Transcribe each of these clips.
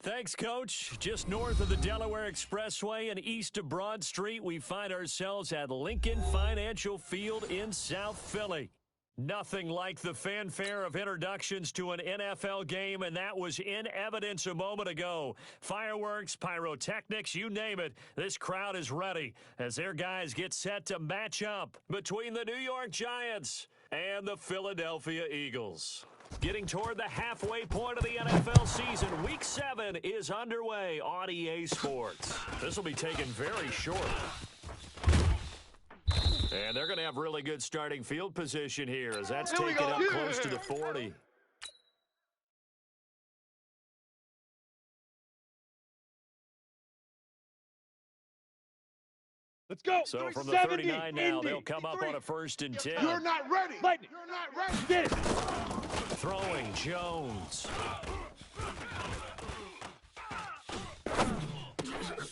Thanks, Coach. Just north of the Delaware Expressway and east of Broad Street, we find ourselves at Lincoln Financial Field in South Philly. Nothing like the fanfare of introductions to an NFL game, and that was in evidence a moment ago. Fireworks, pyrotechnics, you name it. This crowd is ready as their guys get set to match up between the New York Giants and the Philadelphia Eagles. Getting toward the halfway point of the NFL season, Week 7 is underway on EA Sports. This will be taken very short. And they're going to have really good starting field position here as that's taken up close to the 40. Let's go. So from the 39 now, they'll come up on a 1st and 10. You're not ready. Lightning. You're not ready. Get it. Throwing Jones.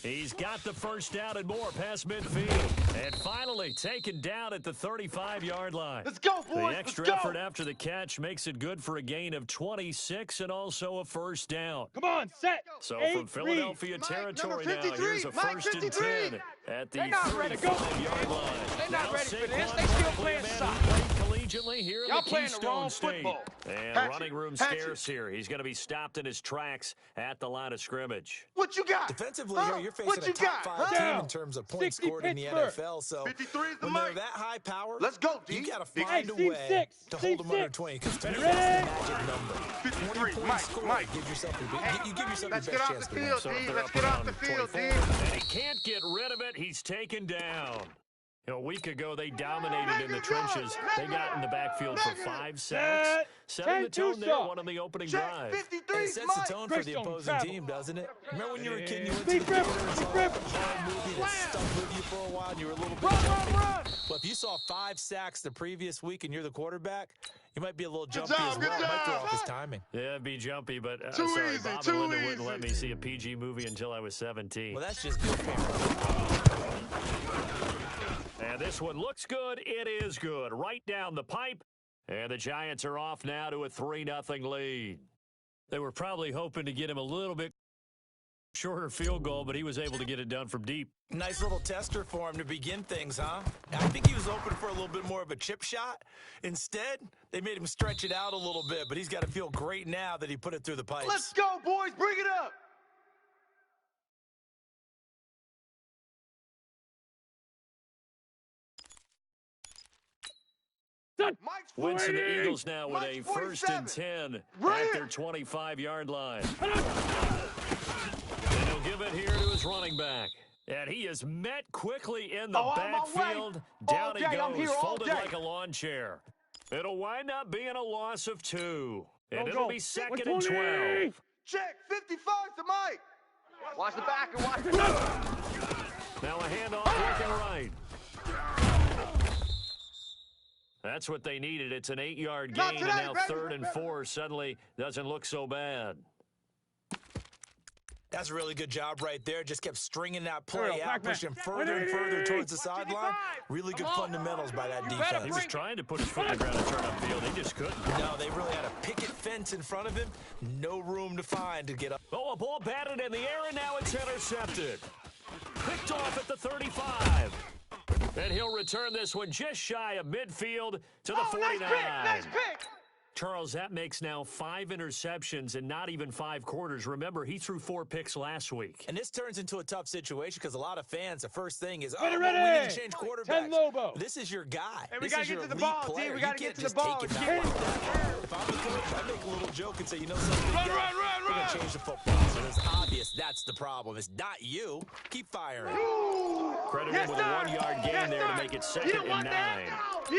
He's got the first down and more past midfield. And finally taken down at the 35-yard line. Let's go, boys. The extra effort after the catch makes it good for a gain of 26 and also a first down. Come on, set. So from Philadelphia territory now, here's a 1st and 10 at the 35-yard line. They're not ready for this. They still playing soccer. Collegially here in the Keystone State. And running room scarce here. He's going to be stopped in his tracks at the line of scrimmage. What you got? Defensively here, you're facing a top 5 team in terms of points scored in the NFL. So 53 is the when they're that high power, let's go, D. You got to find a way to hold them under 20 because that's the magic number. 53, Mike. Give yourself you give yourself Let's your get best off chance the to win. field, So D. they're Let's up get off around the field, 24. D. And he can't get rid of it. He's taken down. A week ago, they dominated in the trenches. They got in the backfield for 5 sacks, setting the tone there one on the opening drive. It sets the tone for the opposing team, doesn't it? Remember when you were a kid and you went to the theater and saw a horror movie that stuck with you for a while and you were a little bit jumpy? Well, if you saw 5 sacks the previous week and you're the quarterback, you might be a little jumpy as well. It might throw off his timing. Yeah, it'd be jumpy, but Too easy, Bob and Linda wouldn't let me see a PG movie until I was 17. Well, that's just good parenting. And this one looks good. It is good. Right down the pipe. And the Giants are off now to a 3-0 lead. They were probably hoping to get him a little bit shorter field goal, but he was able to get it done from deep. Nice little tester for him to begin things, huh? I think he was open for a little bit more of a chip shot. Instead, they made him stretch it out a little bit, but he's got to feel great now that he put it through the pipes. Let's go, boys. Bring it up. Winston the Eagles now with a 1st and 10 at their 25-yard line. And he'll give it here to his running back. And he is met quickly in the backfield. Down he goes, folded like a lawn chair. It'll wind up being a loss of 2. And it'll be 2nd and 12. Check. 55 to Mike. Watch the back and watch the front. Now a handoff looking right. That's what they needed. It's an 8-yard gain, and now 3rd and 4 suddenly doesn't look so bad. That's a really good job right there. Just kept stringing that play out, pushing further and further towards the sideline. Really good fundamentals by that defense. He was trying to put his foot in the ground and turn upfield. He just couldn't. No, they really had a picket fence in front of him. No room to find to get up. Oh, a ball batted in the air, and now it's intercepted. Picked off at the 35. And he'll return this one just shy of midfield to the 49. Nice pick. Charles, that makes now 5 interceptions and not even 5 quarters. Remember, he threw 4 picks last week. And this turns into a tough situation because a lot of fans, the first thing is, we need to change quarterbacks. This is your guy. Hey, we this got is to your get to the elite ball, player. D. We got to get to the ball. If I'm the coach, I make a little joke and say, you know something? We're going to change the football. So it's obvious that's the problem. It's not you. Keep firing. Credit him with a 1-yard gain there to make it 2nd and 9.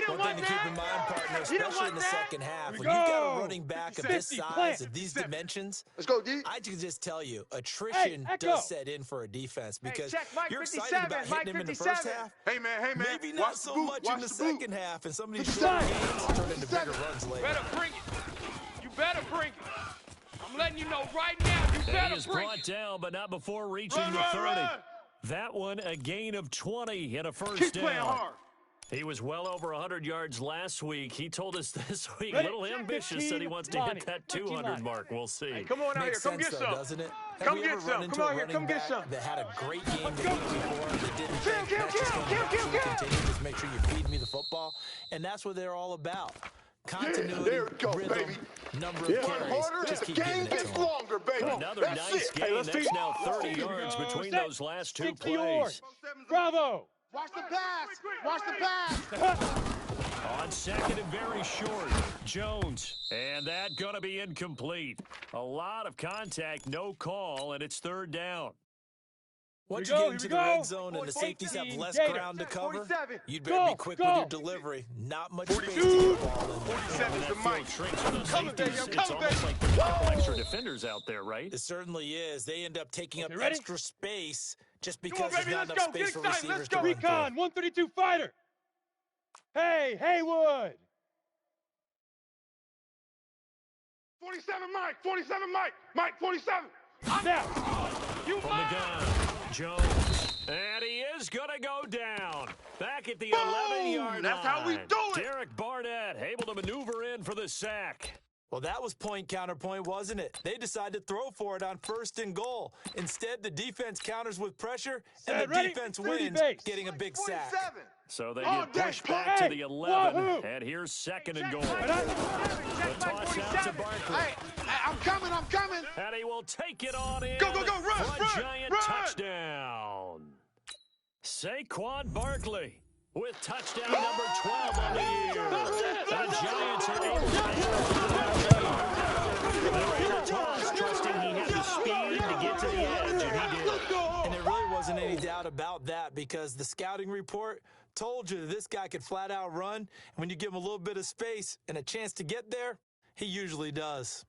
One thing to keep in mind, partner, especially in the second half, when you've got a running back of this size, of these dimensions, let's go, D. I can just tell you, attrition does set in for a defense because you're excited about hitting him in the first half. Hey, man. Maybe not so much in the second half, and some of these short games turn into bigger runs later. Better bring it. You better bring it. I'm letting you know right now, you better bring it. He is brought down, but not before reaching the 30. That one, a gain of 20 and a first down. Playing hard. He was well over 100 yards last week. He told us this week, a little ambitious, said he wants to hit that 200 mark. We'll see. Hey, come on out here. Come get some. Doesn't it? Come get some. Come on here. Come get some. That had a great game the week before that didn't think that's just going to continue. Just make sure you feed me the football. And that's what they're all about. Continuity, rhythm, number of carries. Just keep giving it to them. Longer, baby. Another nice game. That's now 30 yards between those last two plays. Bravo. Watch the pass. Watch the pass. On second and very short, Jones. And that going to be incomplete. A lot of contact, no call, and it's third down. Once you get into the red zone and the safeties have less ground to cover, you'd better be quick with your delivery. Not much space to get the ball in there. 47 is the mic. It's almost like there's a couple extra defenders out there, right? It certainly is. They end up taking up extra space just because there's not enough space for receivers to run through. Recon, 132 fighter. Hey, Haywood. 47 Mike. 47 Mike. Mike, 47. Now. You from the gun, Jones. And he is going to go down. Back at the 11-yard line. That's how we do it. Derek Barnett able to maneuver in for the sack. Well, that was point counterpoint, wasn't it? They decided to throw for it on 1st and goal. Instead, the defense counters with pressure, and the defense wins, getting a big sack. So they get pushed back to the 11, and here's 2nd and goal. The toss out to Barkley. Hey, I'm coming. And he will take it on in go, run, for a giant touchdown. Saquon Barkley with touchdown number 12 on the year. The Giants are able to toss, trusting he had the speed to get to the edge, and he did. And there really wasn't any doubt about that because the scouting report told you that this guy could flat out run. And when you give him a little bit of space and a chance to get there, he usually does.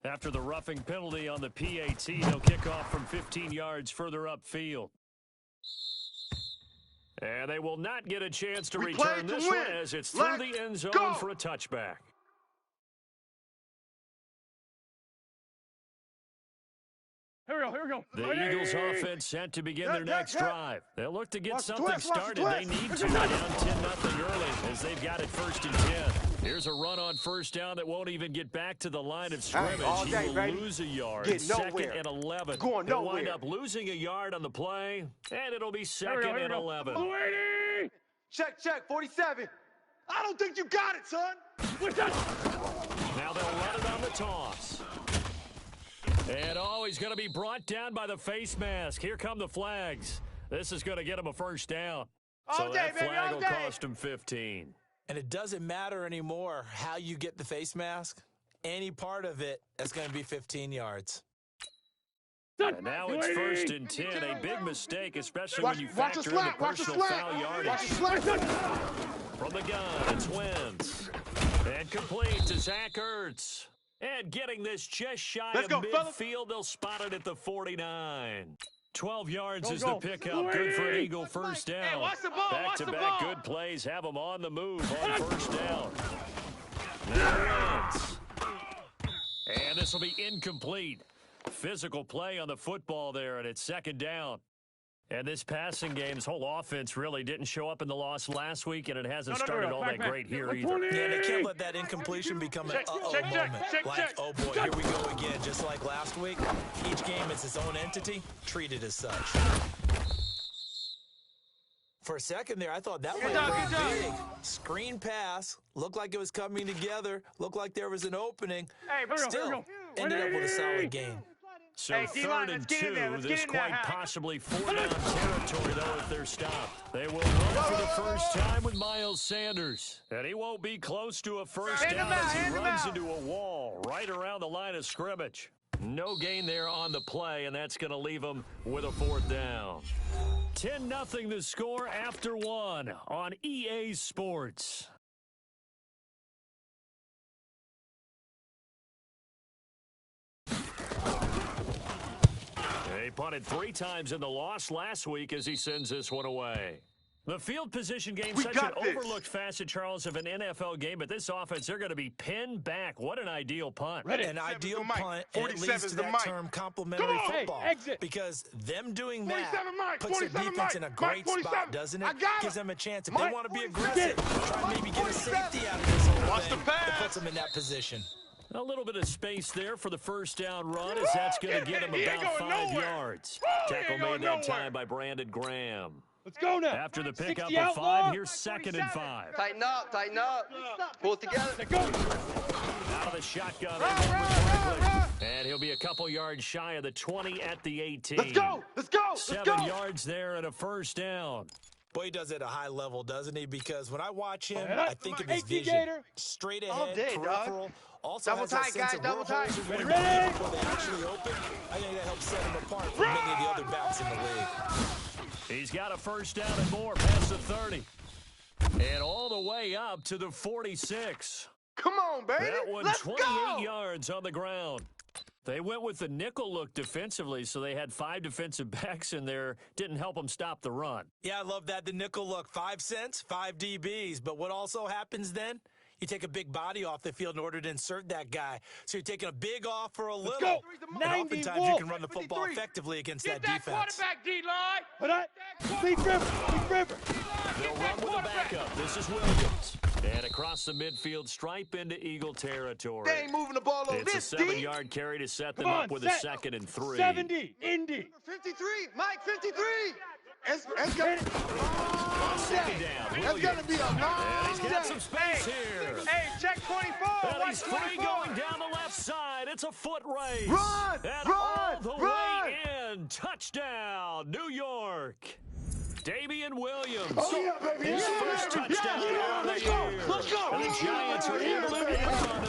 After the roughing penalty on the PAT, they'll kick off from 15 yards further upfield. And they will not get a chance to return this one as it's through the end zone for a touchback. Here we go. The Eagles offense set to begin their next drive. They'll look to get something started. They need to down 10-0 early as they've got it 1st and 10. Here's a run on 1st down that won't even get back to the line of scrimmage. He will lose a yard. 2nd and 11. They'll wind up losing a yard on the play, and it'll be 2nd and 11. Check, 47. I don't think you got it, son. Now they'll run it on the toss. And he's going to be brought down by the face mask. Here come the flags. This is going to get him a 1st down. So that flag will cost him 15. And it doesn't matter anymore how you get the face mask. Any part of it, that's going to be 15 yards. And now it's 1st and 10. A big mistake, especially when you factor in the personal foul yardage. From the gun, it's Wentz. And complete to Zach Ertz. And getting this just shy of midfield, they'll spot it at the 49. 12 yards is the pickup. Good for an Eagle 1st down. Back-to-back good plays have them on the move on 1st down. Now Wentz. And this will be incomplete. Physical play on the football there, and it's 2nd down. And this passing game, this whole offense really didn't show up in the loss last week, and it hasn't started all that great here either. Yeah, they can't let that incompletion become an uh-oh moment. Like, oh boy, here we go again, just like last week. Each game is its own entity, treated as such. For a second there, I thought that might be big. Screen pass, looked like it was coming together, looked like there was an opening. Still, ended up with a solid game. So 3rd and 2, this quite possibly 4-down territory, though, if they're stopped. They will run for the first time with Miles Sanders. And he won't be close to a 1st down as he runs into a wall right around the line of scrimmage. No gain there on the play, and that's going to leave him with a 4th down. 10-0 the score after 1 on EA Sports. He punted 3 times in the loss last week as he sends this one away. The field position game, such an overlooked facet, Charles, of an NFL game, but this offense, they're going to be pinned back. What an ideal punt. An ideal punt, and it leads to that term complimentary football. Because them doing that puts their defense in a great spot, doesn't it? Gives them a chance. If they want to be aggressive, try and maybe get a safety out of this whole thing. It puts them in that position. A little bit of space there for the first down run, as that's going to get him about 5 yards. Tackle made that time by Brandon Graham. Let's go now. After the pickup of 5, here's 2nd and 5. Tighten up, tighten up. Pull it together. Out of the shotgun. And he'll be a couple yards shy of the 20 at the 18. Let's go, let's go, let's 7 yards there and a first down. Boy, he does it at a high level, doesn't he? Because when I watch him, I think of his vision. Straight ahead, peripheral. Also has that sense of where holes are going to be before they actually open. I think that helps set him apart from many of the other backs in the league. He's got a first down and more past the 30. And all the way up to the 46. Come on, baby. That one, Let's 28 go. yards on the ground. They went with the nickel look defensively, so they had 5 defensive backs in there. Didn't help them stop the run. Yeah, I love that. The nickel look, 5 cents, 5 DBs. But what also happens then? You take a big body off the field in order to insert that guy. So you're taking a big off for a little. And oftentimes you can run the football effectively against that defense. Quarterback, D-line. But Deep River. They'll run with the backup. This is Williams. And across the midfield stripe into Eagle territory. They ain't moving the ball over it's this, a 7-yard carry to set them up with a 2nd and 3. 70, Indy. 53, Mike, 53. It's Second down. That's going to be a long And he's got some space here. Hey, check 24. And he's free going down the left side. It's a foot race. Run! And all the way in. Touchdown, New York. Damian Williams. His first touchdown of the year. Let's go. And the Giants are able to get on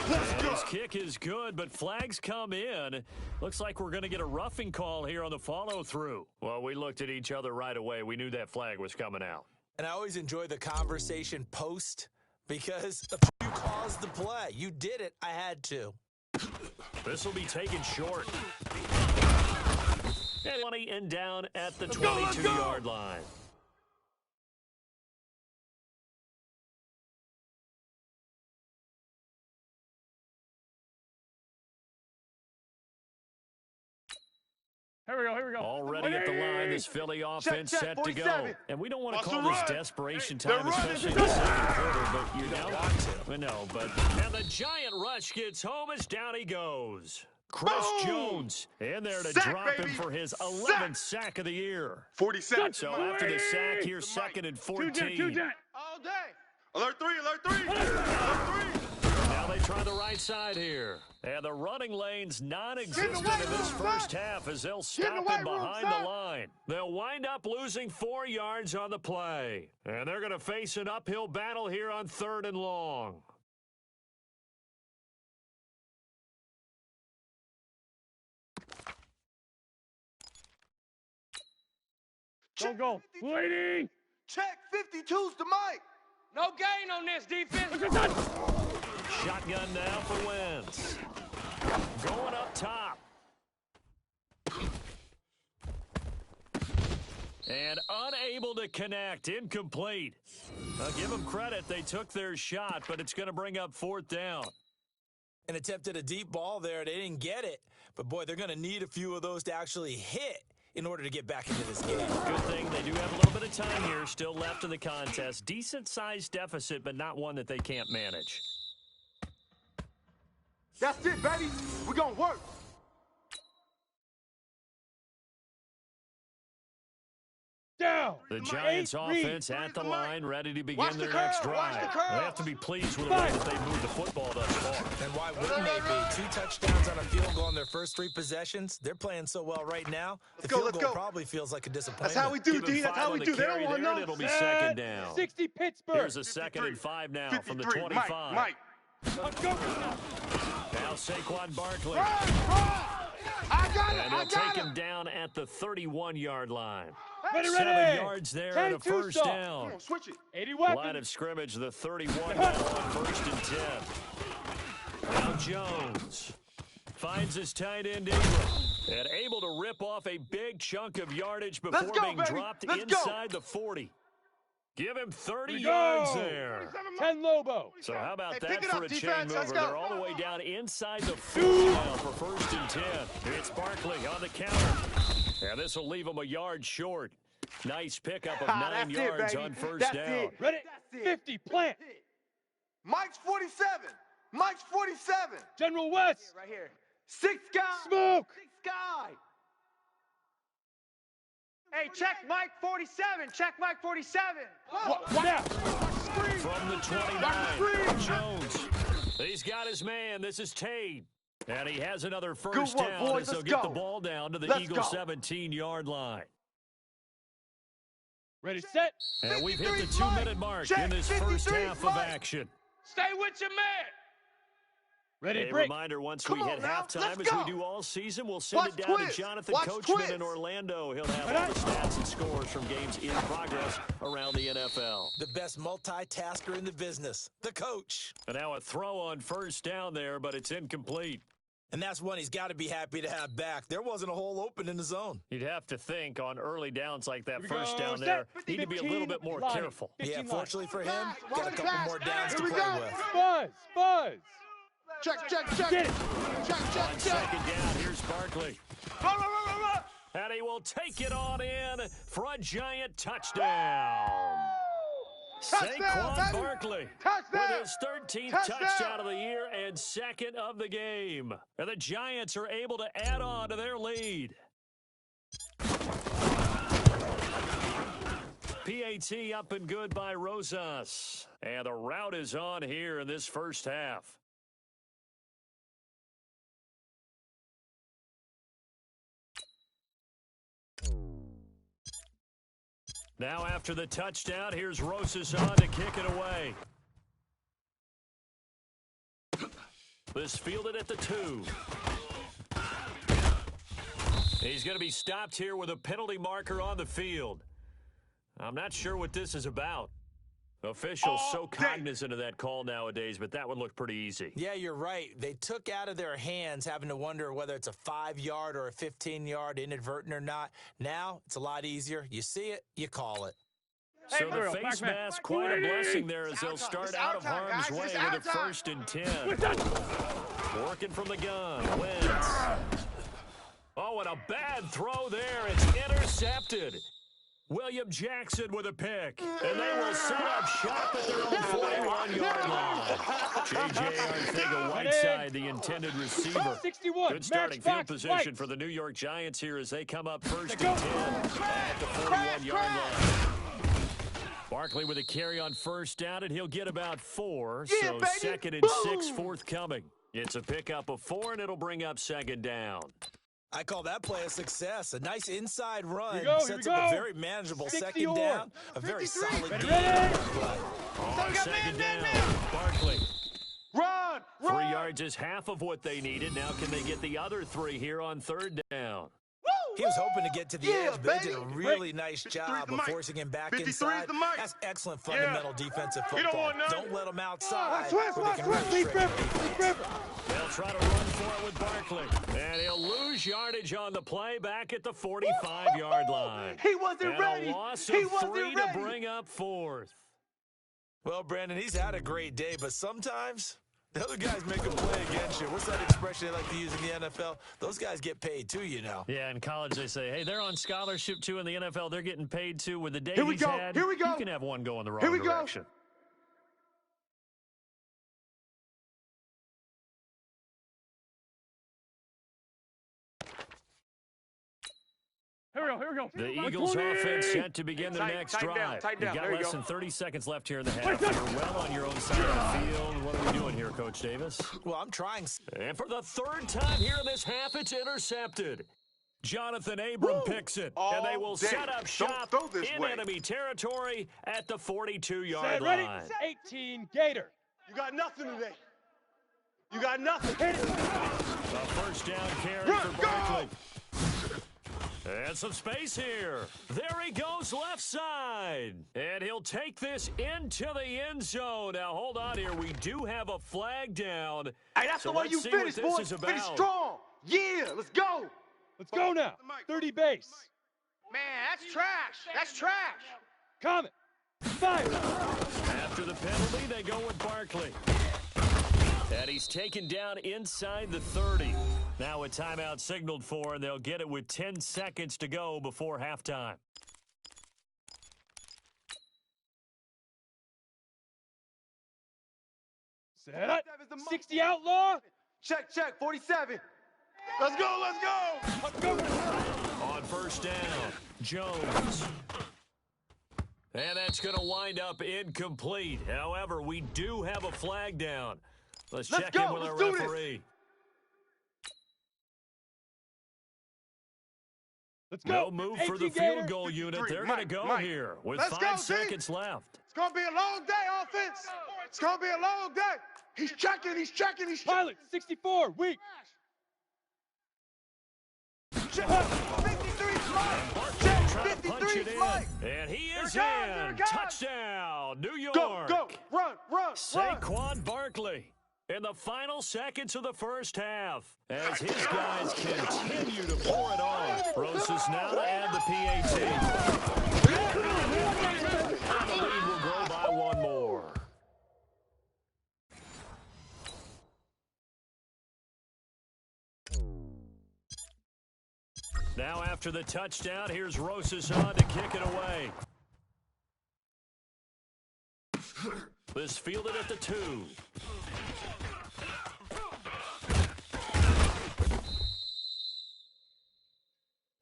and his kick is good, but flags come in. Looks like we're going to get a roughing call here on the follow-through. Well, we looked at each other right away. We knew that flag was coming out. And I always enjoy the conversation post because you caused the play. You did it. I had to. This will be taken short. And 20 and down at the 22-yard line. Here we go. Already at the line, this Philly offense set to go. And we don't want to call this desperation time, especially in the second quarter, but you know. And the giant rush gets home as down he goes. Chris Jones in there to drop him for his 11th sack of the year. 47. So after the sack, here's 2nd and 14. All day. Alert 3, alert 3. Now they try the right side here. And the running lane's non-existent in this first half as they'll stop him behind the line. They'll wind up losing 4 yards on the play. And they're going to face an uphill battle here on 3rd and long. Go. Waiting. Check 52's to Mike. No gain on this defense. Shotgun now for Wentz. Going up top. And unable to connect. Incomplete. I'll give them credit. They took their shot, but it's going to bring up 4th down. And attempted a deep ball there. They didn't get it. But, boy, they're going to need a few of those to actually hit in order to get back into this game. Good thing they do have a little bit of time here still left in the contest. Decent-sized deficit, but not one that they can't manage. That's it, baby. We're going to work. Down. The Giants offense at the line, ready to begin their next drive. They have to be pleased with the way that they moved the football thus far. And why wouldn't they be? 2 touchdowns on a field goal in their first 3 possessions. They're playing so well right now. The field goal probably feels like a disappointment. That's how we do, D. That's how we do. They don't want no. It'll be 2nd down. 60 Pittsburgh. Here's a 2nd and 5 now from the 25. Mike. Let's go. Now Saquon Barkley. I got it. And they'll take him down at the 31-yard line. Ready. 7 yards there and a first down. Switch it. 80 weapons. Line of scrimmage, the 31 now on 1st and 10. Now Jones finds his tight end Ingram. And able to rip off a big chunk of yardage before being dropped Let's inside the 40. Give him 30 yards there. 10 Lobo. So how about that pick it for up, a chain defense. Let's mover? go. They're all the way down inside the 40 now for 1st and 10. It's Barkley on the counter. And this will leave him a yard short. Nice pickup of 9 yards on 1st down. Ready? 50, plant. Mike's 47. Mike's 47. General West. Right here. 6 guy. Smoke. 6 guy. Hey, check Mike 47. Check Mike 47. Now. From the 29, Jones. He's got his man. This is Tate. And he has another first Good work, down boys. as they'll Let's get go. the ball down to the Let's Eagle go. 17-yard line. Ready, set. And we've hit the 53 Mike. 2-minute mark Check, in this first 53 half of Mike. action. Stay with your man. Ready, A break. reminder, once Come we on hit now, halftime, let's as we go. do all season, we'll send Watch it down Quiz. to Jonathan Watch Coachman Quiz. in Orlando. He'll have all the stats and scores from games in progress around the NFL. The best multitasker in the business, the coach. And now a throw on first down there, but it's incomplete. And that's one he's got to be happy to have back. There wasn't a hole open in the zone. You'd have to think on early downs like that Here we first go. down Set. there, need to be a little bit more 15 careful. line. Yeah, 15 fortunately for him, Run got a couple fast. more downs to Here we play go. with. Buzz. Buzz. Check. Get it. Check. On second down, here's Barkley. And he will take it on in for a giant touchdown. Touchdown, Saquon baby. Barkley Touchdown. with his 13th Touchdown. touchdown of the year and second of the game. And the Giants are able to add on to their lead. PAT up and good by Rosas. And the route is on here in this first half. Now after the touchdown, here's Rosas on to kick it away. This fielded at the 2. He's going to be stopped here with a penalty marker on the field. I'm not sure what this is about. Officials so cognizant of that call nowadays, but that one looked pretty easy. Yeah, you're right. They took out of their hands having to wonder whether it's a 5-yard or a 15-yard inadvertent or not. Now, it's a lot easier. You see it, you call it. So the Earl, face back man. mask, quite a blessing there as they'll start out of harm's way with a 1st and 10. Working from the gun, Wentz. Oh, and a bad throw there. It's intercepted. William Jackson with a pick. And they will set up shop at their own 41-yard line. J.J. Arcega-Whiteside, the intended receiver. 61. Good starting Match field box, position right. for the New York Giants here as they come up 1st and 10 at the 41-yard line. Barkley with a carry on first down, and he'll get about 4. Yeah, So baby. 2nd and Boom. 6 forthcoming. It's a pickup of 4, and it'll bring up 2nd down. I call that play a success. A nice inside run. Here we go, Sets here we up a go. very manageable 60 second down. A very 53. solid Ready, game. ready. On 2nd down, Barkley. Run. 3 yards is half of what they needed. Now can they get the other 3 here on 3rd down? He was hoping to get to the Yeah, edge, but they did a baby. really nice job of forcing him back 53's inside. the mic. That's excellent fundamental defensive You don't football. want none. Don't let them outside Watch, where they can really Deep trick river, the defense. deep river. They'll try to run for it with Barkley. And he'll lose yardage on the play back at the 45-yard line. He wasn't And ready. a loss He of wasn't 3 ready. to bring up 4th. Well, Brandon, he's had a great day, but sometimes the other guys make a play against you. What's that expression they like to use in the NFL? Those guys get paid too, you know. Yeah, in college they say, hey, they're on scholarship too in the NFL. They're getting paid too. With the day Here we he's go. had, Here we go. you can have one go in the wrong Here we go. direction. Here we go. The Eagles 120. offense set to begin their next tighten down, drive. tighten You've down. got There you less go. than 30 seconds left here in the half. You're well on your own side of the field. What are we doing here, Coach Davis? Well, I'm trying. And for the 3rd time here in this half, it's intercepted. Jonathan Abram picks it, and they will All day. set up Don't shop throw this in way. enemy territory at the 42-yard Set, ready. line. 18 Gator. You got nothing today. You got nothing. Hit it. A first down carry Run, for go! Barkley. And some space here. There he goes left side. And he'll take this into the end zone. Now, hold on here. We do have a flag down. Hey, that's So the way let's you see finish, what this boy. is Finish about. strong. Yeah, let's go. Let's go now. 30 base. Man, that's trash. That's trash. Comet. Fire. After the penalty, they go with Barkley. And he's taken down inside the 30. Now a timeout signaled for, and they'll get it with 10 seconds to go before halftime. Set. 60 outlaw. Check, 47. Let's go, let's go. Let's go. On first down, Jones. And that's going to wind up incomplete. However, we do have a flag down. Let's check in with our referee. Let's go. No move for the field goal unit. They're going to go here with 5 seconds left. It's going to be a long day, offense. It's going to be a long day. He's checking. Pilot, 64, weak. 53 Mike. 53 Mike. And he is in. Touchdown, New York. Go. Run. Saquon Barkley in the final seconds of the first half as his guys continue to pour it on. Rosas now to add the PAT. And the lead will grow by one more. Now after the touchdown, here's Rosas on to kick it away. This fielded at the 2.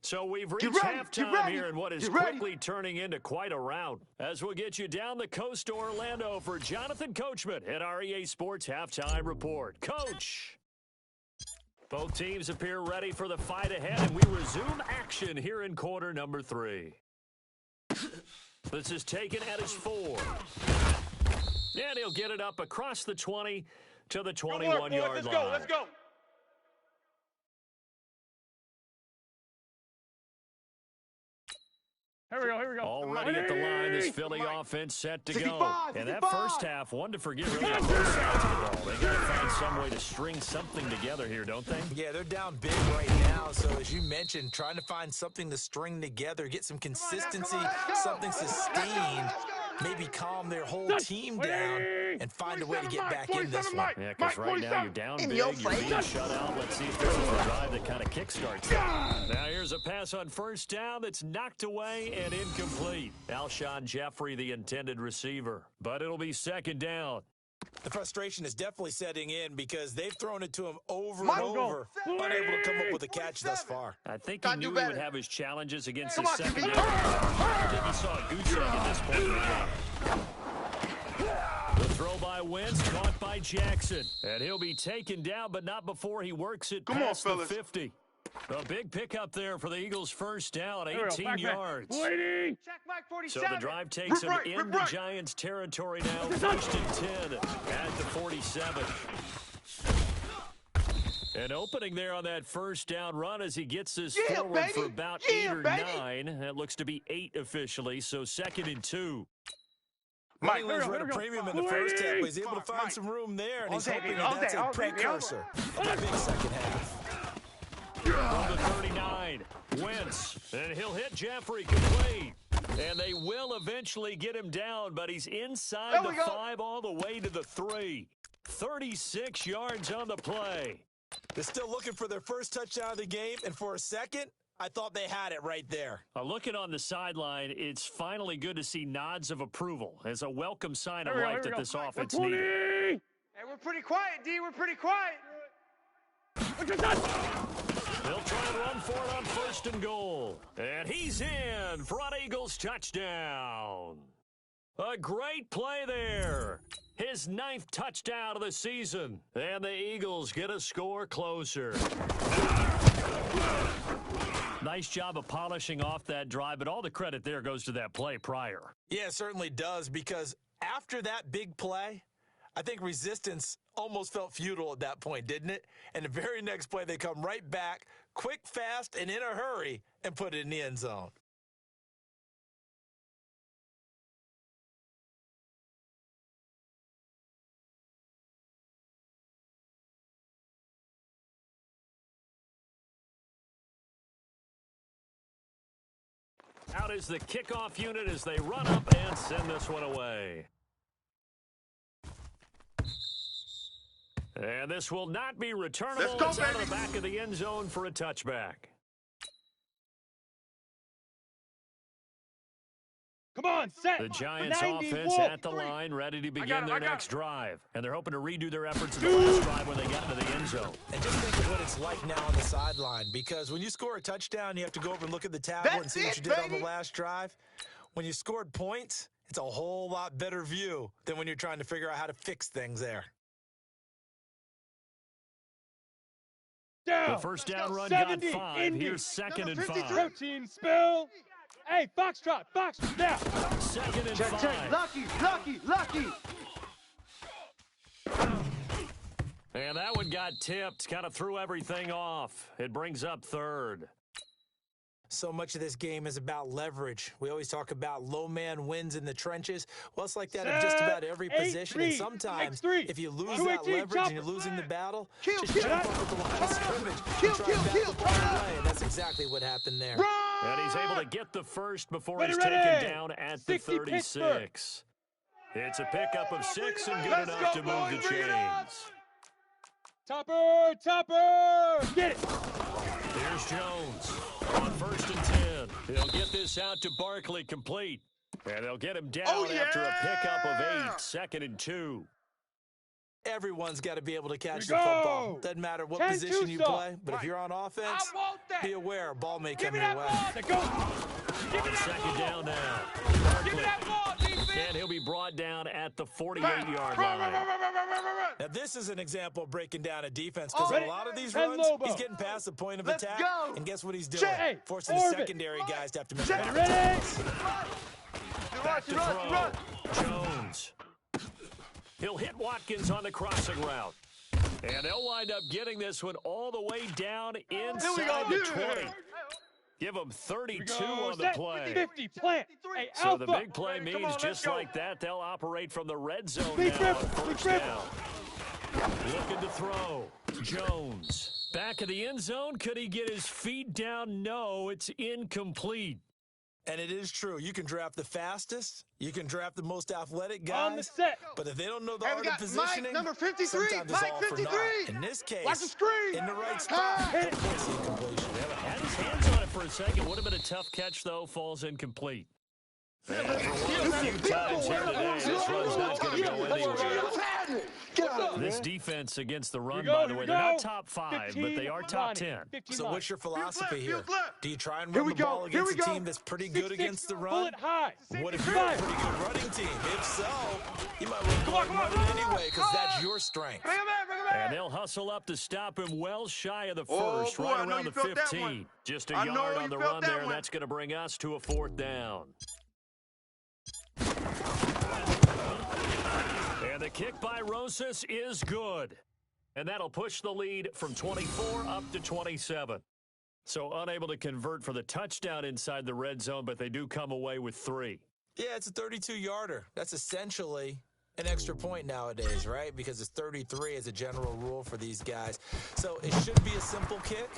So we've reached halftime here in what is quickly turning into quite a rout. As we'll get you down the coast to Orlando for Jonathan Coachman at our EA Sports Halftime Report. Coach! Both teams appear ready for the fight ahead, and we resume action here in quarter number 3. This is taken at his 4. And he'll get it up across the 20 to the 21-yard line. Let's go. Here we go. Already at the line, this Philly offense set to go. And that first half, one to forget really on both sides of the ball. They got to find some way to string something together here, don't they? Yeah, they're down big right now. So as you mentioned, trying to find something to string together, get some consistency, something sustained, maybe calm their whole team down and find a way to get back in this one. Yeah, because right now you're down big, you're being shut out. Let's see if there's a drive that kind of kickstarts that. Now here's a pass on first down that's knocked away and incomplete. Alshon Jeffrey, the intended receiver. But it'll be second down. The frustration is definitely setting in because they've thrown it to him over and over, unable to come up with a catch thus far. I think he knew he would have his challenges against his secondary. I think he saw a goose egg at this point in the game. The throw by Wentz, caught by Jackson. And he'll be taken down, but not before he works it past the 50. A big pickup there for the Eagles' first down, 18 yards. Waiting. Check Mike So 47. the drive takes him in the Giants' territory now, first and 10 at the 47. An opening there on that first down run as he gets this forward for about 8 or 9. That looks to be 8 officially, so second and 2. Mike was at a premium in the first half, but he's able to find some room there, and he's hoping that's a precursor of a big second half. From the 39, Wentz, and he'll hit Jeffrey complete. And they will eventually get him down, but he's inside the 5 all the way to the 3. 36 yards on the play. They're still looking for their first touchdown of the game, and for a second, I thought they had it right there. Looking on the sideline, it's finally good to see nods of approval as a welcome sign of life that this offense needed. Hey, we're pretty quiet, D. We're pretty quiet. They'll try and run for it on first and goal. And he's in for an Eagles touchdown. A great play there. His 9th touchdown of the season. And the Eagles get a score closer. Nice job of polishing off that drive, but all the credit there goes to that play prior. Yeah, it certainly does, because after that big play, I think resistance almost felt futile at that point, didn't it? And the very next play, they come right back, quick, fast, and in a hurry, and put it in the end zone. Out is the kickoff unit as they run up and send this one away. And this will not be returnable. It's out of the back of the end zone for a touchback. Come on, set. The Giants offense at the line, ready to begin their next drive. And they're hoping to redo their efforts in the last drive when they got into the end zone. And just think of what it's like now on the sideline, because when you score a touchdown, you have to go over and look at the tablet and see what you did on the last drive. When you scored points, it's a whole lot better view than when you're trying to figure out how to fix things there. Down. The first down run got 5. Here's 2nd and 5. Protein spill. Hey, Foxtrot, now. 2nd and 5. Check. Lucky. And that one got tipped, kind of threw everything off. It brings up 3rd. So much of this game is about leverage. We always talk about low man wins in the trenches. Well, it's like that in just about every position. And sometimes, if you lose that leverage and you're losing the battle, just jump up at the line of scrimmage and try to battle the play. And that's exactly what happened there. And he's able to get the first before he's taken down at the 36. It's a pickup of 6 and good enough to move the chains. Topper! Get it! Here's Jones on 1st and 10. He'll get this out to Barkley, complete. And they'll get him down after a pickup of 8, 2nd and 2. Everyone's got to be able to catch the football. Doesn't matter what position you play, but if you're on offense, be aware a ball may come your way. On 2nd down now. Barkley. And he'll be brought down at the 48-yard line. Now, this is an example of breaking down a defense, because a lot of these runs, he's getting past the point of attack, and guess what he's doing? Forcing the secondary guys to have to make Back to throw. Jones. He'll hit Watkins on the crossing route. And they'll wind up getting this one all the way down inside the 20. Give them 32 on the play. 50, plant. Hey, so the big play means just like that, they'll operate from the red zone now on 1st down. Looking to throw. Jones. Back of the end zone. Could he get his feet down? No, it's incomplete. And it is true. You can draft the fastest. You can draft the most athletic guys. On the set. But if they don't know the art of positioning, Mike, number 53. sometimes it's all for naught. In this case, watch the screen. In the right spot, he'll force the incompletion. Had his hands on it for a second. Would have been a tough catch, though. Falls incomplete. And for a few times here today, this run's not going to go anywhere. This defense against the run, by the way, they're not top 5, but they are top 10. So what's your philosophy here? Do you try and run the ball against a team that's pretty good against the run? What if you're a pretty good running team? If so, you might run it anyway, because that's your strength. And they'll hustle up to stop him well shy of the first, right around the 15. Just a yard on the run there, and that's going to bring us to a 4th down. And the kick by Rosas is good. And that'll push the lead from 24 up to 27. So unable to convert for the touchdown inside the red zone, but they do come away with 3. Yeah, it's a 32-yarder. That's essentially an extra point nowadays, right? Because it's 33 as a general rule for these guys. So it should be a simple kick.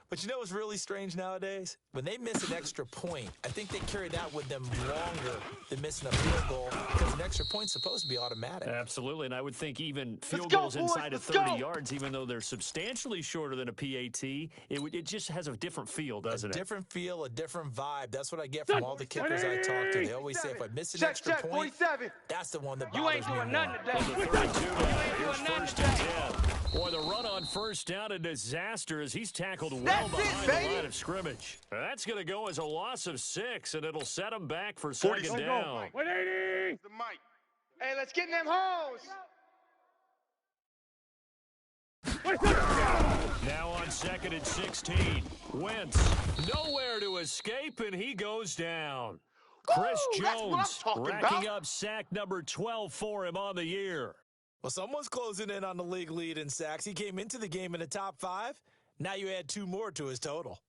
But you know what's really strange nowadays? When they miss an extra point, I think they carry that with them longer than missing a field goal, because an extra point's supposed to be automatic. Absolutely, and I would think even field goals inside of 30 yards, even though they're substantially shorter than a PAT, it just has a different feel, doesn't it? A different feel, a different vibe. That's what I get from all the kickers I talk to. They always say if I miss an extra point, that's the one that bothers me. You ain't doing nothing today. 32 here's 1st and 10. Boy, the run on 1st down, a disaster as he's tackled well behind the line of scrimmage. That's going to go as a loss of 6, and it'll set him back for 2nd down. 180. The mic. Hey, let's get in them holes. Now on 2nd and 16. Wentz, nowhere to escape, and he goes down. Chris Jones racking up sack number 12 for him on the year. Well, someone's closing in on the league lead in sacks. He came into the game in the top 5. Now you add 2 more to his total.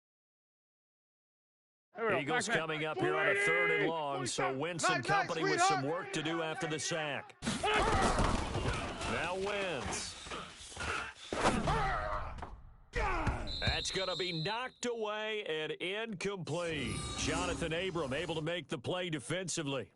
Eagles coming up here on a 3rd and long, so Wentz and company with some work to do after the sack. Now Wentz. That's going to be knocked away and incomplete. Jonathan Abram able to make the play defensively.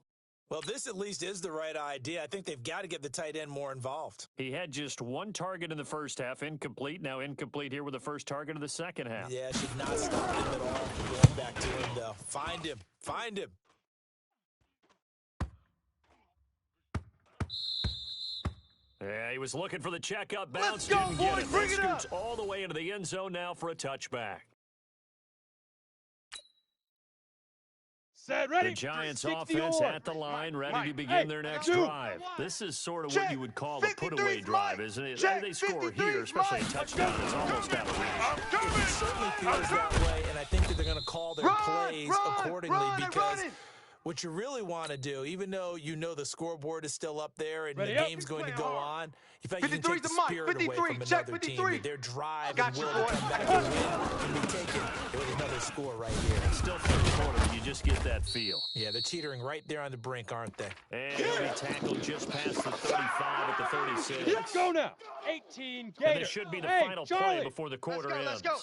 Well, this at least is the right idea. I think they've got to get the tight end more involved. He had just one target in the first half, incomplete. Now incomplete here with the first target of the second half. Yeah, should not stop him at all. Going back to him, though. Find him. Find him. Yeah, he was looking for the checkup bounce. Let's go, didn't get boys, it. bring That it up. scoots all the way into the end zone now for a touchback. Set, ready. The Giants 60 offense on. at the line, ready Mike, to begin hey, their next two. drive. This is sort of what Check. you would call a 53's put-away drive, Mike. isn't it? Check. They score 53's here, especially a Mike. touchdown. It's almost out of reach. It certainly feels that way, and I think that they're going to call their plays accordingly because what you really want to do, even though you know the scoreboard is still up there and Ready the up. game's going to go on, you can 53's take the the Mike. spirit away 53. from Check another team. 53. Their drive Got and you, will boy. to come back and win can be taken with another score right here. Still third quarter, but you just get that feel. Yeah, they're teetering right there on the brink, aren't they? And he'll be tackled just past the 35 at the 36. Let's go now. 18 Gator. And this should be the hey, final Charlie. play before the quarter ends. Let's go.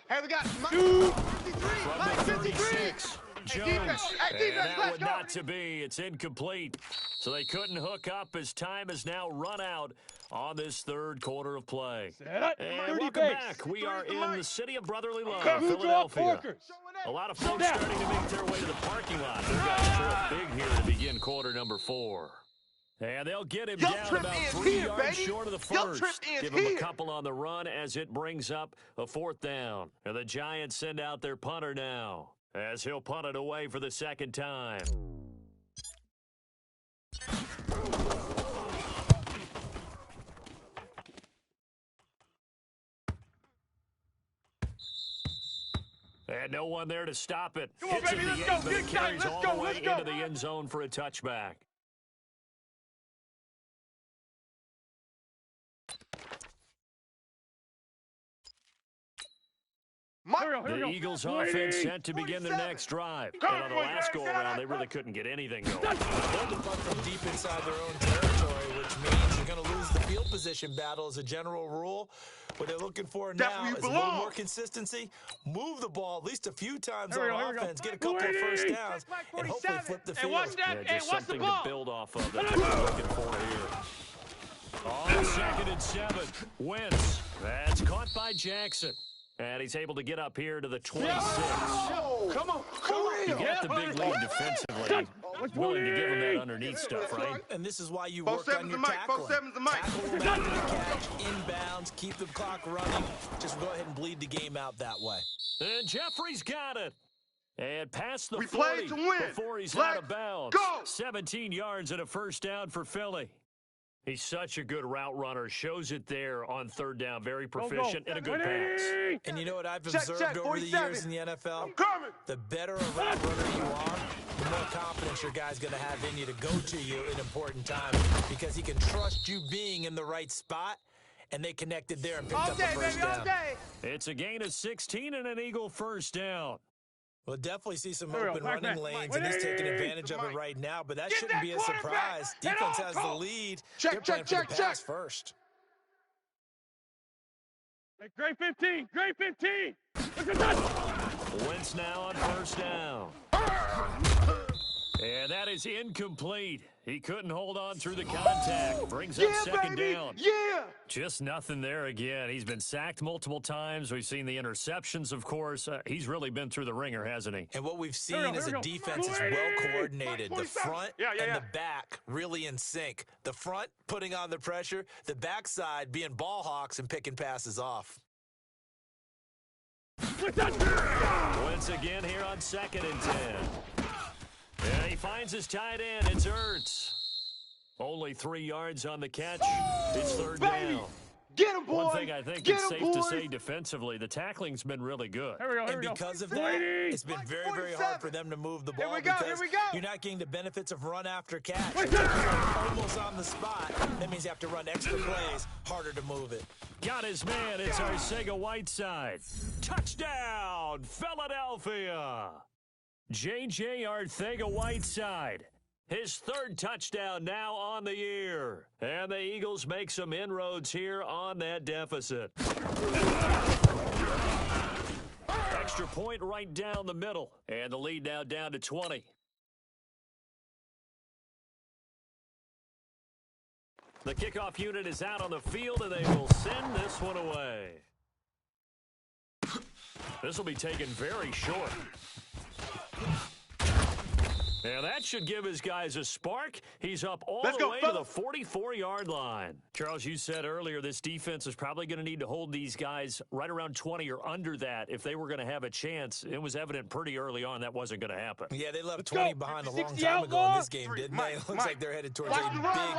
Hey, we got Mike. Two. 53. From Mike, the 53. 36, Hey, Jones. defense. Hey, And defense, that let's would go. not to be. It's incomplete. So they couldn't hook up as time has now run out on this third quarter of play. Set. And 30 welcome base. back. We are in the city of brotherly love, Who draw Philadelphia. Parkers? A lot of folks Now. starting to make their way to the parking lot. They've got a trip big here to begin quarter number 4. And they'll get him Your down trip about is 3 here, yards baby. short of the Your first. trip is Give him here. a couple on the run as it brings up a 4th down. And the Giants send out their punter now as he'll punt it away for the second time. And no one there to stop it. Come on, Hits baby, it the let's end, go. but it Big time. carries Let's all go, the way let's go. into the end zone for a touchback. Mike. Here we The go. Eagles Waiting. offense set to begin their 47. next drive. Come And on the on, last guys. go-around, they really couldn't get anything going. They're the punt from deep inside their own territory, which means you're going to lose the field position battle as a general rule. What they're looking for That's now where you is a little belong. more consistency, move the ball at least a few times Here we on go, here we go. offense, get a couple of first downs, Mike and hopefully 47. flip the Hey, field. watch that. Yeah, Hey, just watch the something ball. to build off of. That's what they're looking for here. On 2nd and 7, Wentz. That's caught by Jackson. And he's able to get up here to the 26. Come on. You got the big lead defensively. Willing to give him that underneath stuff, right? And this is why you Both work sevens on your to Mike, tackling. both sevens to Mike. Tackle them after the catch, inbounds, keep the clock running. Just go ahead and bleed the game out that way. And Jeffrey's got it. And past the We 40 played to win. before he's Let's out of bounds. go. 17 yards and a first down for Philly. He's such a good route runner. Shows it there on 3rd down. Very proficient and a good pass. And you know what I've Check, observed check, over the 47. years in the NFL? I'm coming. The better a route runner you are, the more confidence your guy's going to have in you to go to you in important times because he can trust you being in the right spot, and they connected there and picked All up the day, first baby, all down. day. It's a gain of 16 and an Eagle first down. We'll definitely see some Here we go, open Mike, running Mike, lanes, Mike. and he's taking Hey, advantage of it Mike. right now, but that Get shouldn't that be a quarterback. surprise. Hit Defense on, has the go. lead. Check, They're check, playing for the check, pass check. first. Hey, great 15. Great 15. Look at that. Wentz now on first down. And that is incomplete. He couldn't hold on through the contact. Brings up Yeah, 2nd baby. down. Yeah. Just nothing there again. He's been sacked multiple times. We've seen the interceptions, of course. He's really been through the ringer, hasn't he? And what we've Here seen we is go. a defense is Mike, well coordinated. The 47. front Yeah, and yeah. the back really in sync. The front putting on the pressure, the backside being ball hawks and picking passes off. Once again here on 2nd and 10. And he finds his tight end. It's Ertz. Only 3 yards on the catch. It's 3rd Baby. down. Get him, boy. One thing I think Get it's him, safe to boys. say defensively, the tackling's been really good. Here we go. Here And we go. because of that, Waiting. it's been Mike very, very 47. hard for them to move the ball we go, here because we go. you're not getting the benefits of run after catch. Wait, If you're almost on the spot, that means you have to run extra plays, harder to move it. Got his man. It's Arcega-Whiteside. Touchdown, Philadelphia. J.J. Arcega-Whiteside. His 3rd touchdown now on the year. And the Eagles make some inroads here on that deficit. Extra point right down the middle. And the lead now down to 20. The kickoff unit is out on the field, and they will send this one away. This will be taken very short. And that should give his guys a spark. He's up all the way to the 44-yard line. Charles, you said earlier this defense is probably going to need to hold these guys right around 20 or under that if they were going to have a chance. It was evident pretty early on that wasn't going to happen. Yeah, they left 20 behind a long time ago in this game, didn't they? It looks like they're headed towards a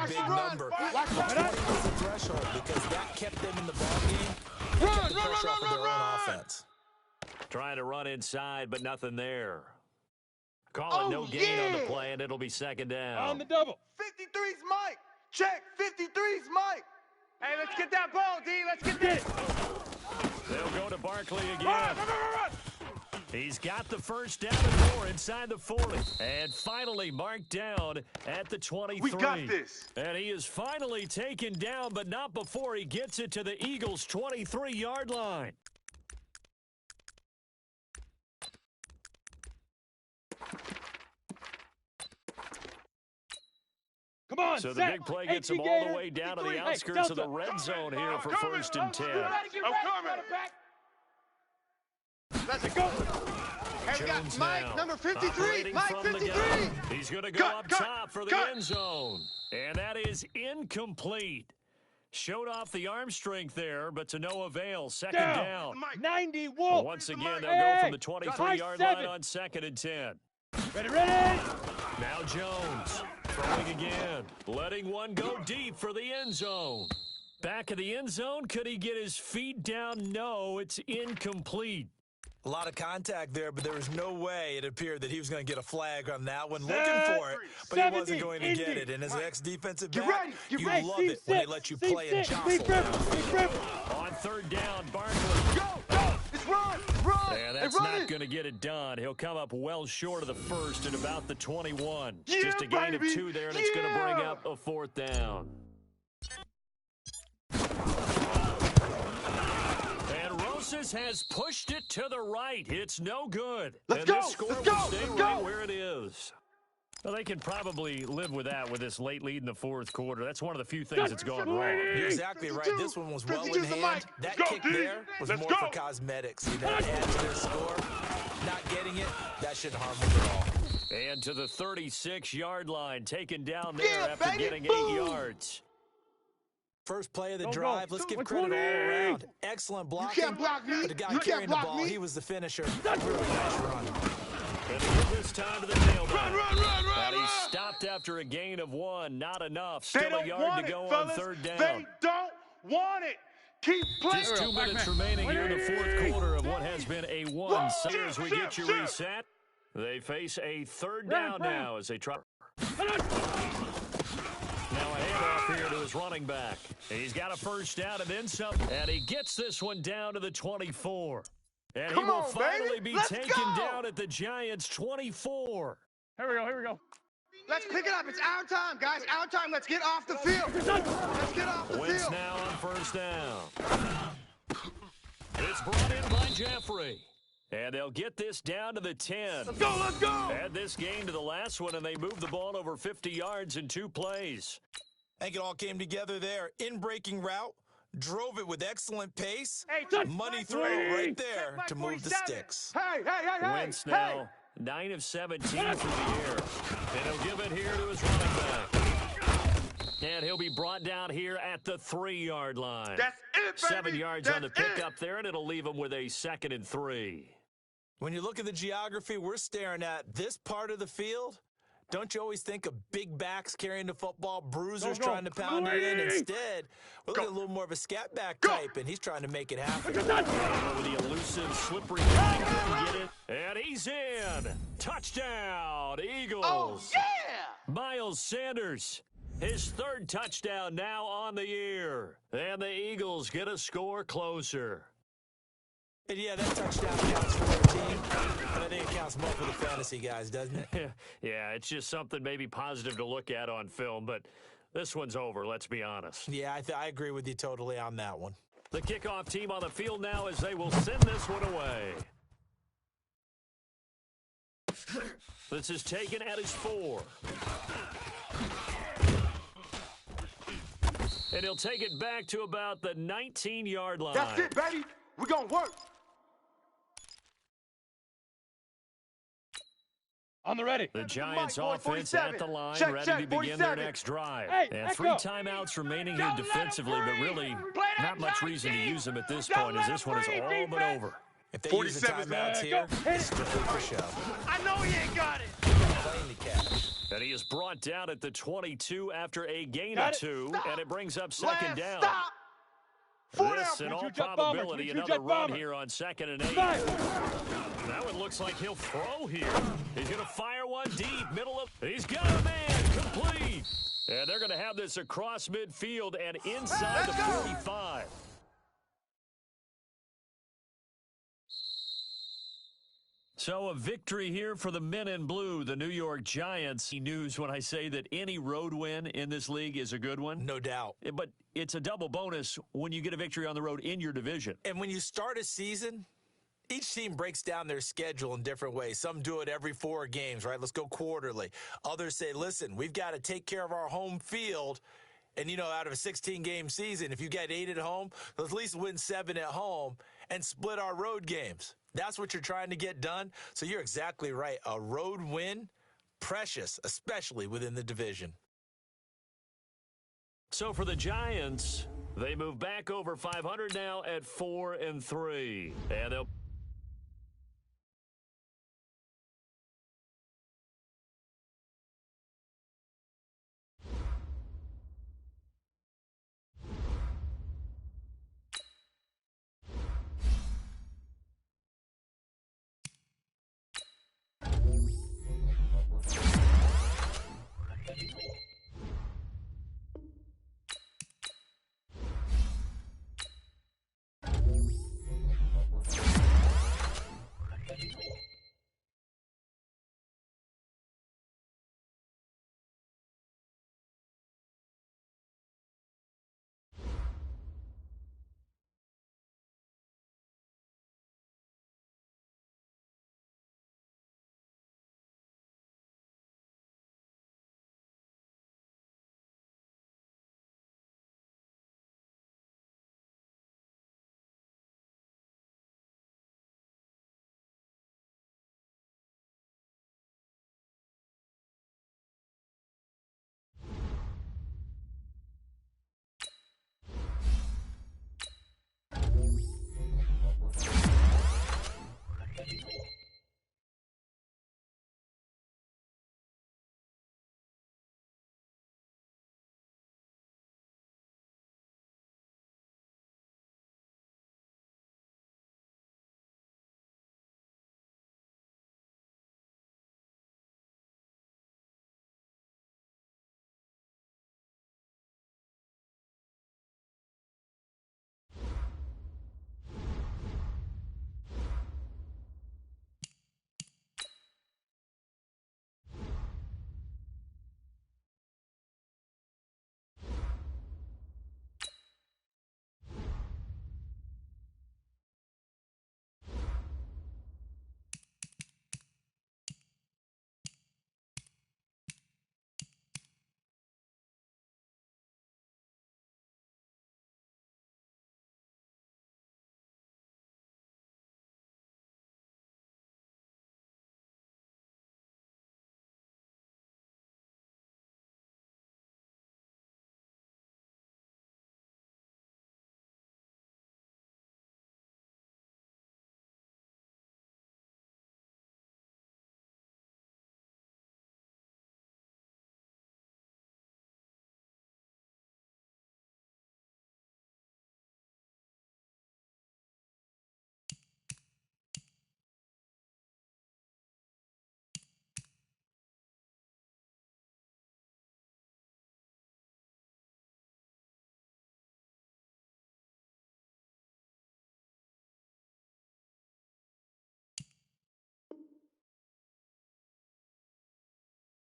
big number. 20 was the threshold because that kept them in the ballgame. Kept the pressure off of their own offense. Trying to run inside, but nothing there. Call it no gain on the play, and it'll be second down. On the double. 53's Mike. Check. 53's Mike. Hey, let's get that ball, D. Let's get this. They'll go to Barkley again. Run. He's got the first down and more inside the 40. And finally marked down at the 23. We got this. And he is finally taken down, but not before he gets it to the Eagles' 23-yard line. Come on, so the big play gets him all the way down to the outskirts of the red zone here for 1st and 10. I'm coming. Let's go. Hey, we got Mike, number 53. Mike, 53. He's going to go up top for the end zone. And that is incomplete. Showed off the arm strength there, but to no avail. Second down. 90 Wolf. Once again, they'll go from the 23-yard line on 2nd and 10. Ready. Now Jones. Throwing again. Letting one go deep for the end zone. Back of the end zone. Could he get his feet down? No, it's incomplete. A lot of contact there, but there was no way it appeared that he was going to get a flag on that one. Looking for it, but he wasn't going to get it. And as an ex-defensive back, you love it when they let you play and jostle. On 3rd down, Barkley. Go. It's run. And that's not going to get it done. He'll come up well short of the first at about the 21. Yeah, just a gain of 2 there, and it's going to bring up a 4th down. And Rosas has pushed it to the right. It's no good. Let's and go. This score Let's will go. stay Let's right go. where it is. Well, they can probably live with that with this late lead in the 4th quarter. That's one of the few things that's gone wrong. You're exactly right. This one was well in hand. That kick there was more for cosmetics. You know, add to their score. Not getting it, that shouldn't harm them at all. And to the 36-yard line, taken down there after getting 8 yards. First play of the drive. Let's give credit all around. Excellent blocking. You can't block me. But the guy carrying the ball, he was the finisher. Really nice run. And he hit this time to the tailback. And he stopped after a gain of 1. Not enough. Still a yard to go on 3rd down. They don't want it. Keep playing. Just 2 minutes remaining here in the 4th quarter of what has been a 1. So as we get you reset, they face a 3rd down now as they try. Now a handoff here to his running back. He's got a first down and then some. And he gets this one down to the 24. And he will finally be taken down at the Giants' 24. Here we go. Let's pick it up. It's our time, guys. Our time. Let's get off the field. Let's get off the Wentz field. now on 1st down. It's brought in by Jeffrey. And they'll get this down to the 10. Let's go. Add this game to the last one, and they moved the ball over 50 yards in 2 plays. I think it all came together there. In-breaking route. Drove it with excellent pace. Hey, Money throw right there to move the sticks. Hey. Wentz now 9 of 17 through the air. And he'll give it here to his running back. And he'll be brought down here at the 3-yard line. That's it, baby. 7 yards on the pickup there, and it'll leave him with a 2nd and 3. When you look at the geography we're staring at, this part of the field, don't you always think of big backs carrying the football, bruisers trying to pound it in? Instead, we're looking at a little more of a scat back type, and he's trying to make it happen. With the elusive, slippery line, couldn't get it. And he's in. Touchdown, Eagles. Oh, yeah. Miles Sanders, his 3rd touchdown now on the year. And the Eagles get a score closer. And yeah, that touchdown counts for their team, but I think it counts more for the fantasy guys, doesn't it? Yeah, it's just something maybe positive to look at on film, but this one's over, let's be honest. Yeah, I agree with you totally on that one. The kickoff team on the field now as they will send this one away. This is taken at his 4. And he'll take it back to about the 19-yard line. That's it, baby. We're going to work. On the ready. The Giants offense 47. at the line, Check, ready check, to begin their 47. next drive. Hey, and echo. 3 timeouts remaining here defensively, but really not much reason to use them at this point, as this one is all but over. If they use the timeouts here, it's strictly for show. I know he ain't got it. Playing the catch. And he is brought down at the 22 after a gain Got of it. 2, Stop. and it brings up second down. Stop. 4 This, down. in all 22 jet bomber, probability, 22 another jet run bomber. here on 2nd and 8. Five. That one looks like he'll throw here. He's going to fire one deep, middle of... He's got a man, complete. And they're going to have this across midfield and inside the 45. So a victory here for the men in blue, the New York Giants. News when I say that any road win in this league is a good one. No doubt. But it's a double bonus when you get a victory on the road in your division. And when you start a season, each team breaks down their schedule in different ways. Some do it every 4 games, right? Let's go quarterly. Others say, listen, we've got to take care of our home field. And, out of a 16-game season, if you get 8 at home, let's at least win 7 at home and split our road games. That's what you're trying to get done. So you're exactly right. A road win, precious, especially within the division. So for the Giants, they move back over 500 now at 4-3. And they'll